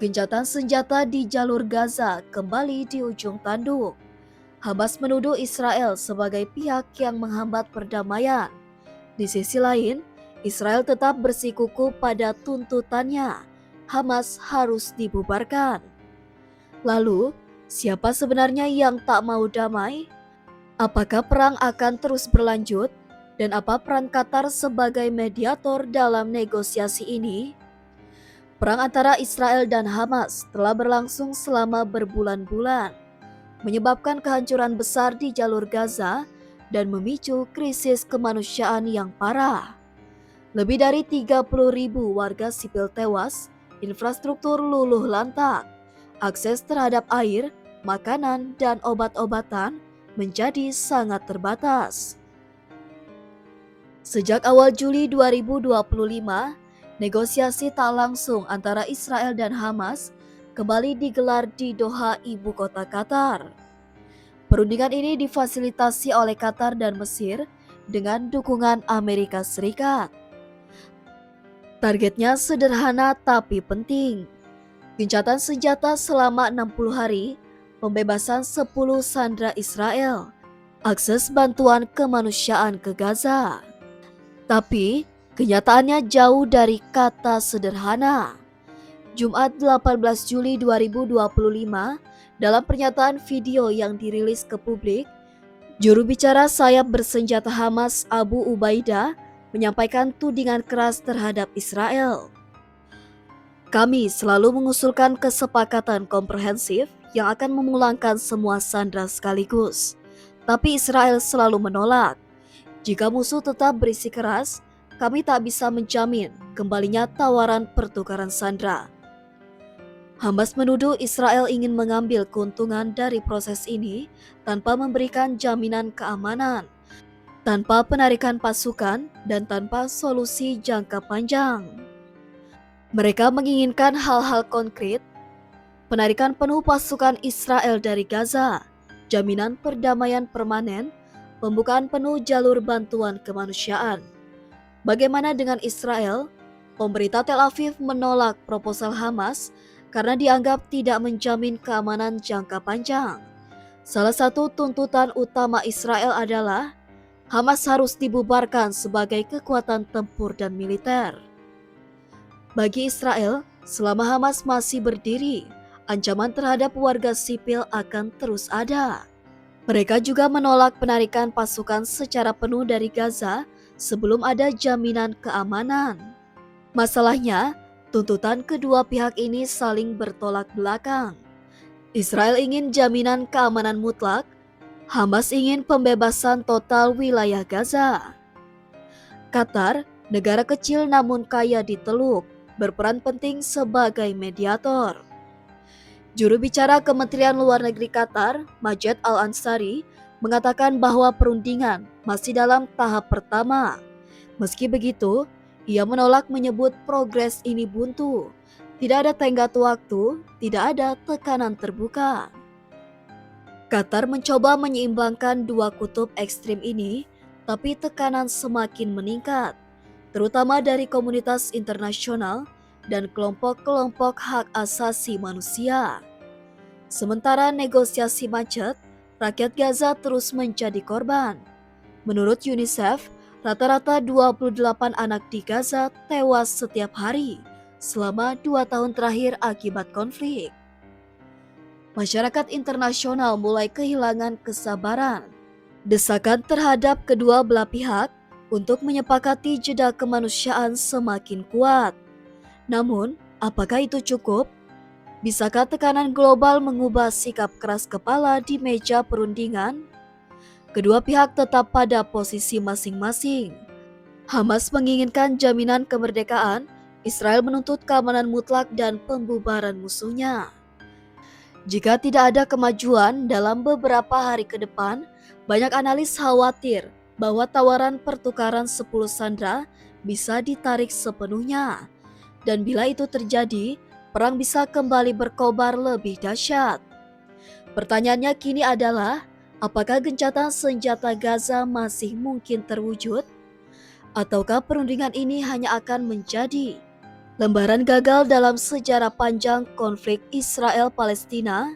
Gencatan senjata di jalur Gaza kembali di ujung tanduk. Hamas menuduh Israel sebagai pihak yang menghambat perdamaian. Di sisi lain, Israel tetap bersikukuh pada tuntutannya. Hamas harus dibubarkan. Lalu, siapa sebenarnya yang tak mau damai? Apakah perang akan terus berlanjut? Dan apa peran Qatar sebagai mediator dalam negosiasi ini? Perang antara Israel dan Hamas telah berlangsung selama berbulan-bulan, menyebabkan kehancuran besar di jalur Gaza dan memicu krisis kemanusiaan yang parah. Lebih dari 30.000 warga sipil tewas, infrastruktur luluh lantak, akses terhadap air, makanan, dan obat-obatan menjadi sangat terbatas. Sejak awal Juli 2025, negosiasi tak langsung antara Israel dan Hamas kembali digelar di Doha, ibu kota Qatar. Perundingan ini difasilitasi oleh Qatar dan Mesir dengan dukungan Amerika Serikat. Targetnya sederhana tapi penting. Gencatan senjata selama 60 hari, pembebasan 10 sandera Israel, akses bantuan kemanusiaan ke Gaza. Tapi, kenyataannya jauh dari kata sederhana. Jumat 18 Juli 2025, dalam pernyataan video yang dirilis ke publik, juru bicara sayap bersenjata Hamas Abu Ubaidah menyampaikan tudingan keras terhadap Israel. Kami selalu mengusulkan kesepakatan komprehensif yang akan memulangkan semua sandera sekaligus. Tapi Israel selalu menolak. Jika musuh tetap bersikeras, kami tak bisa menjamin kembalinya tawaran pertukaran sandera. Hamas menuduh Israel ingin mengambil keuntungan dari proses ini tanpa memberikan jaminan keamanan, tanpa penarikan pasukan, dan tanpa solusi jangka panjang. Mereka menginginkan hal-hal konkret, penarikan penuh pasukan Israel dari Gaza, jaminan perdamaian permanen, pembukaan penuh jalur bantuan kemanusiaan. Bagaimana dengan Israel? Pemerintah Tel Aviv menolak proposal Hamas karena dianggap tidak menjamin keamanan jangka panjang. Salah satu tuntutan utama Israel adalah Hamas harus dibubarkan sebagai kekuatan tempur dan militer. Bagi Israel, selama Hamas masih berdiri, ancaman terhadap warga sipil akan terus ada. Mereka juga menolak penarikan pasukan secara penuh dari Gaza sebelum ada jaminan keamanan. Masalahnya, tuntutan kedua pihak ini saling bertolak belakang. Israel ingin jaminan keamanan mutlak, Hamas ingin pembebasan total wilayah Gaza. Qatar, negara kecil namun kaya di Teluk, berperan penting sebagai mediator. Juru bicara Kementerian Luar Negeri Qatar, Majed Al-Ansari, mengatakan bahwa perundingan masih dalam tahap pertama. Meski begitu, ia menolak menyebut progres ini buntu. Tidak ada tenggat waktu, tidak ada tekanan terbuka. Qatar mencoba menyeimbangkan dua kutub ekstrim ini, tapi tekanan semakin meningkat, terutama dari komunitas internasional dan kelompok-kelompok hak asasi manusia. Sementara negosiasi macet, rakyat Gaza terus menjadi korban. Menurut UNICEF, rata-rata 28 anak di Gaza tewas setiap hari selama 2 tahun terakhir akibat konflik. Masyarakat internasional mulai kehilangan kesabaran. Desakan terhadap kedua belah pihak untuk menyepakati jeda kemanusiaan semakin kuat. Namun, apakah itu cukup? Bisakah tekanan global mengubah sikap keras kepala di meja perundingan? Kedua pihak tetap pada posisi masing-masing. Hamas menginginkan jaminan kemerdekaan, Israel menuntut keamanan mutlak dan pembubaran musuhnya. Jika tidak ada kemajuan dalam beberapa hari ke depan, banyak analis khawatir bahwa tawaran pertukaran 10 sandera bisa ditarik sepenuhnya. Dan bila itu terjadi, perang bisa kembali berkobar lebih dahsyat. Pertanyaannya kini adalah, apakah gencatan senjata Gaza masih mungkin terwujud? Ataukah perundingan ini hanya akan menjadi Lembaran gagal dalam sejarah panjang konflik Israel-Palestina